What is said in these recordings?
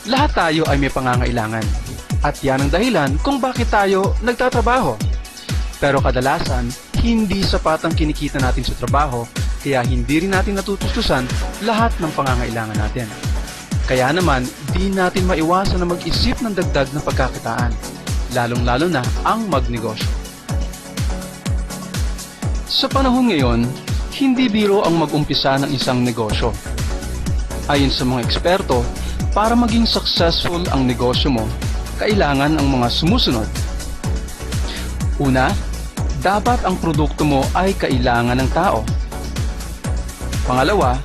Lahat tayo ay may pangangailangan. At yan ang dahilan kung bakit tayo nagtatrabaho. Pero kadalasan, hindi sapat ang kinikita natin sa trabaho, kaya hindi rin natin natutustusan lahat ng pangangailangan natin. Kaya naman, di natin maiwasan na mag-isip ng dagdag na pagkakitaan, lalong-lalo na ang magnegosyo. Sa panahon ngayon, hindi biro ang mag-umpisa ng isang negosyo. Ayon sa mga eksperto, para maging successful ang negosyo mo, kailangan ang mga sumusunod. Una, dapat ang produkto mo ay kailangan ng tao. Pangalawa,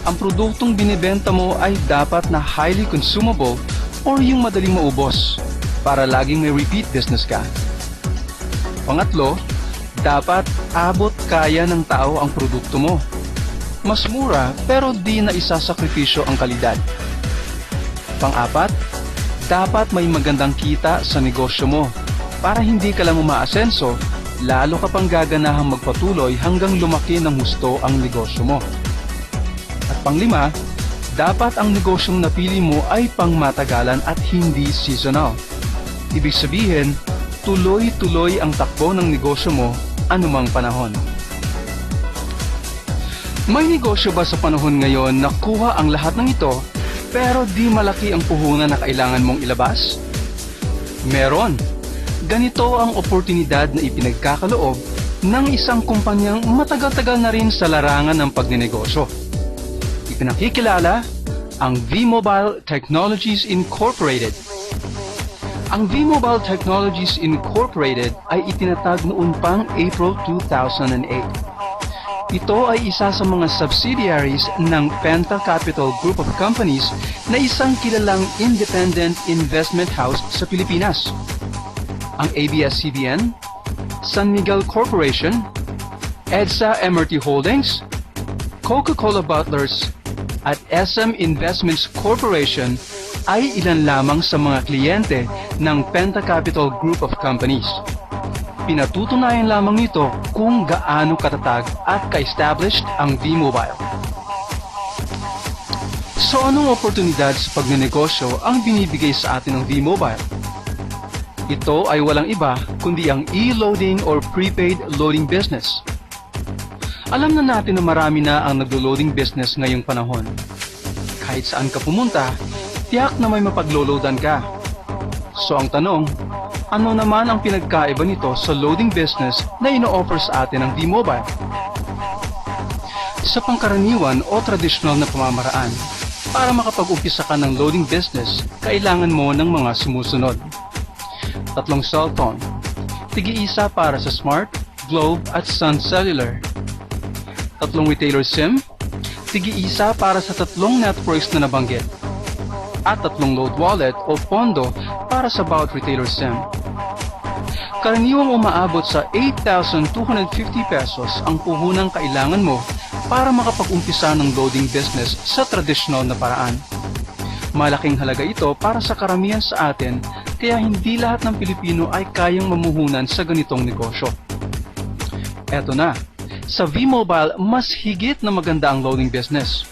ang produktong binibenta mo ay dapat na highly consumable or yung madaling maubos para laging may repeat business ka. Pangatlo, dapat abot kaya ng tao ang produkto mo. Mas mura pero di na isasakripisyo ang kalidad. Pang-apat, dapat may magandang kita sa negosyo mo para hindi ka lang umaasenso, lalo ka pang gaganahang magpatuloy hanggang lumaki ng husto ang negosyo mo. At pang-lima, dapat ang negosyong napili mo ay pangmatagalan at hindi seasonal. Ibig sabihin, tuloy-tuloy ang takbo ng negosyo mo anumang panahon. May negosyo ba sa panahon ngayon na kuha ang lahat ng ito pero di malaki ang puhunan na kailangan mong ilabas? Meron. Ganito ang oportunidad na ipinagkakaloob ng isang kumpanyang matagal-tagal na rin sa larangan ng pagnenegosyo. Ipinakikilala ang V-Mobile Technologies Incorporated. Ang V-Mobile Technologies Incorporated ay itinatag noon pang April 2008. Ito ay isa sa mga subsidiaries ng Penta Capital Group of Companies na isang kilalang independent investment house sa Pilipinas. Ang ABS-CBN, San Miguel Corporation, EDSA MRT Holdings, Coca-Cola Bottlers, at SM Investments Corporation ay ilan lamang sa mga kliyente ng Penta Capital Group of Companies. Pinatutunayan lamang nito kung gaano katatag at ka-established ang V-Mobile. So anong oportunidad sa pagnenegosyo ang binibigay sa atin ng V-Mobile? Ito ay walang iba kundi ang e-loading or prepaid loading business. Alam na natin na marami na ang naglo-loading business ngayong panahon. Kahit saan ka pumunta, tiyak na may mapagloloadan ka. So ang tanong, ano naman ang pinagkaiba nito sa loading business na ino-offer sa atin ng V-Mobile? Sa pangkaraniwan o tradisyonal na pamamaraan, para makapag-umpisa ka ng loading business, kailangan mo ng mga sumusunod. 3 cellphone, tig-iisa para sa Smart, Globe at Sun Cellular. 3 retailer SIM, tig-iisa para sa 3 networks na nabanggit. At 3 load wallet o pondo para sa bawat retailer SIM. Karaniwang umaabot sa 8,250 pesos ang puhunang kailangan mo para makapag-umpisa ng loading business sa tradisyonal na paraan. Malaking halaga ito para sa karamihan sa atin, kaya hindi lahat ng Pilipino ay kayang mamuhunan sa ganitong negosyo. Eto na, sa V-Mobile mas higit na maganda ang loading business.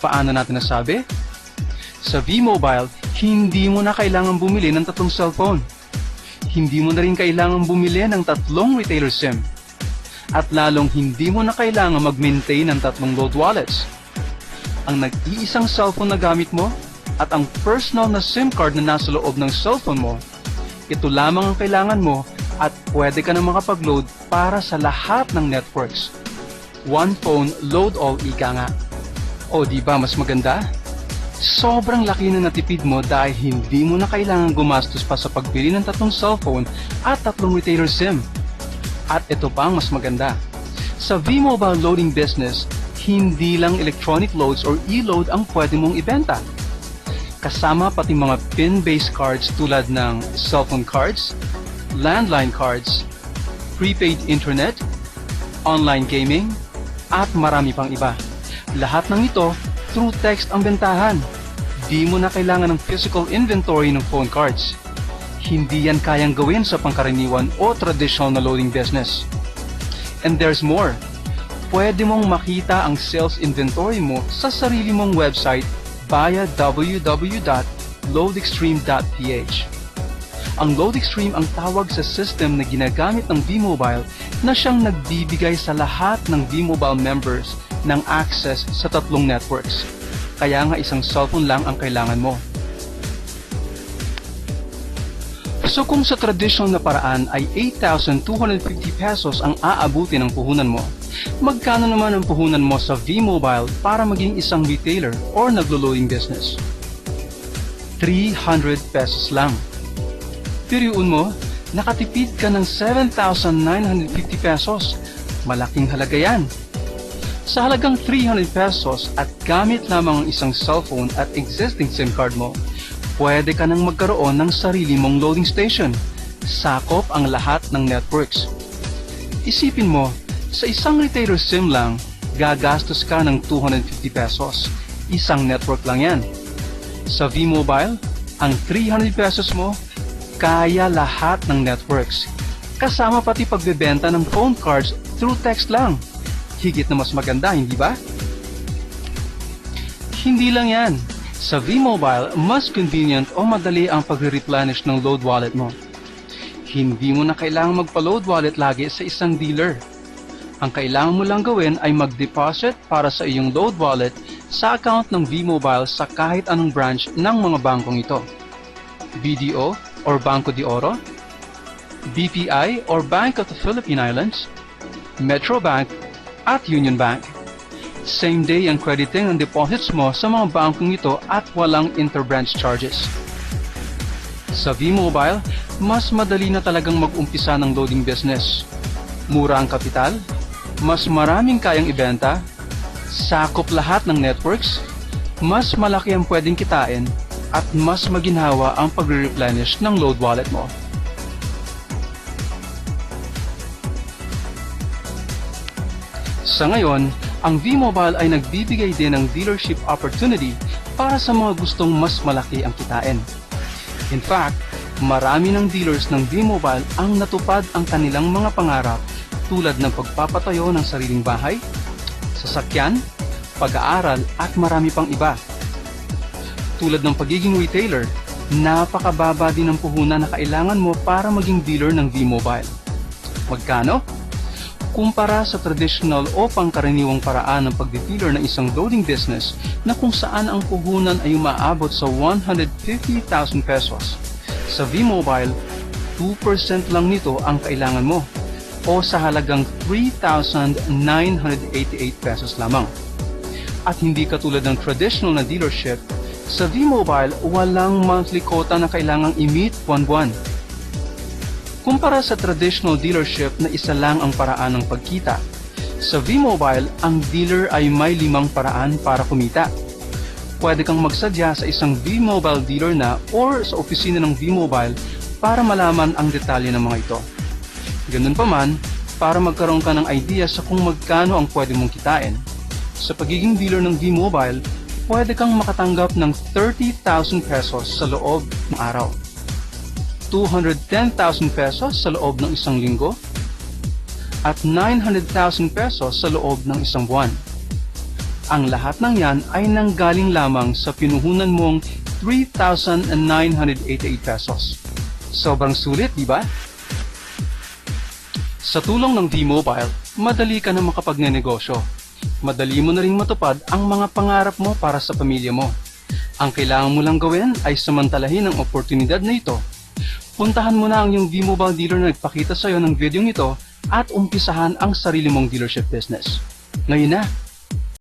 Paano natin nasabi? Sa V-Mobile, hindi mo na kailangan bumili ng 3 cellphone. Hindi mo na rin kailangan bumili ng 3 retailer SIM. At lalong hindi mo na kailangan mag-maintain ng 3 load wallets. Ang nag-iisang cellphone na gamit mo at ang personal na SIM card na nasa loob ng cellphone mo, ito lamang ang kailangan mo at pwede ka na makapag-load para sa lahat ng networks. One phone, load all, ika nga. O di ba mas maganda? Sobrang laki na natipid mo dahil hindi mo na kailangan gumastos pa sa pagbili ng 3 cellphone at 3 retailer SIM. At ito pa ang mas maganda. Sa V-Mobile loading business, hindi lang electronic loads or e-load ang pwede mong ibenta. Kasama pati mga PIN-based cards tulad ng cellphone cards, landline cards, prepaid internet, online gaming, at marami pang iba. Lahat ng ito through text ang bentahan. Di mo na kailangan ng physical inventory ng phone cards. Hindi yan kayang gawin sa pangkaraniwan o traditional na loading business. And there's more. Pwede mong makita ang sales inventory mo sa sarili mong website via www.vmobile.com. loadextreme.ph. Ang LoadExtreme ang tawag sa system na ginagamit ng V-Mobile na siyang nagbibigay sa lahat ng V-Mobile members ng access sa tatlong networks. Kaya nga isang cellphone lang ang kailangan mo. So kung sa traditional na paraan ay 8,250 pesos ang aabutin ng puhunan mo, magkano naman ang puhunan mo sa V-Mobile para maging isang retailer or naglo-loading business? 300 pesos lang. Piryuun mo, nakatipid ka ng 7,950 pesos. Malaking halaga yan. Sa halagang 300 pesos at gamit lamang ang isang cellphone at existing SIM card mo, pwede ka nang magkaroon ng sarili mong loading station. Sakop ang lahat ng networks. Isipin mo, sa isang retailer SIM lang, gagastos ka ng 250 pesos. Isang network lang yan. Sa V-Mobile, ang 300 pesos mo, kaya lahat ng networks. Kasama pati pagbebenta ng phone cards through text lang. Higit na mas maganda, hindi ba? Hindi lang yan. Sa V-Mobile, mas convenient o madali ang pagre-replenish ng load wallet mo. Hindi mo na kailangang magpa-load wallet lagi sa isang dealer. Ang kailangan mo lang gawin ay mag-deposit para sa iyong load wallet sa account ng V-Mobile sa kahit anong branch ng mga bangkong ito. BDO or Banco de Oro, BPI or Bank of the Philippine Islands, Metro Bank at Union Bank. Same day ang crediting ng deposits mo sa mga bangkong ito at walang interbranch charges. Sa V-Mobile, mas madali na talagang mag-umpisa ng loading business. Mura ang kapital, mas maraming kayang ibenta, sakop lahat ng networks, mas malaki ang pwedeng kitain, at mas maginhawa ang pagre-replenish ng load wallet mo. Sa ngayon, ang V-Mobile ay nagbibigay din ng dealership opportunity para sa mga gustong mas malaki ang kitain. In fact, marami ng dealers ng V-Mobile ang natupad ang kanilang mga pangarap tulad ng pagpapatayo ng sariling bahay, sasakyan, pag-aaral at marami pang iba. Tulad ng pagiging retailer, napakababa din ang puhunan na kailangan mo para maging dealer ng V-Mobile. Magkano? Kumpara sa traditional o pangkaraniwang paraan ng pagdi-dealer ng isang loading business na kung saan ang puhunan ay umaabot sa 150,000 pesos. Sa V-Mobile, 2% lang nito ang kailangan mo o sa halagang 3,988 pesos lamang. At hindi katulad ng traditional na dealership, sa V-Mobile, walang monthly quota na kailangang i-meet buwan-buwan. Kumpara sa traditional dealership na isa lang ang paraan ng pagkita, sa V-Mobile, ang dealer ay may 5 paraan para kumita. Pwede kang magsadya sa isang V-Mobile dealer na or sa opisina ng V-Mobile para malaman ang detalye ng mga ito. Ganun pa man, para magkaroon ka ng idea sa kung magkano ang pwede mong kitain. Sa pagiging dealer ng V-Mobile, pwede kang makatanggap ng 30,000 pesos sa loob ng araw, 210,000 pesos sa loob ng isang linggo, at 900,000 pesos sa loob ng isang buwan. Ang lahat ng yan ay nanggaling lamang sa pinuhunan mong 3,988 pesos. Sobrang sulit, di ba? Sa tulong ng V-Mobile, madali ka na makapagnenegosyo. Madali mo na ring matupad ang mga pangarap mo para sa pamilya mo. Ang kailangan mo lang gawin ay samantalahin ang oportunidad na ito. Puntahan mo na ang iyong V-Mobile dealer na nagpakita sa iyo ng video ito at umpisahan ang sarili mong dealership business. Ngayon na!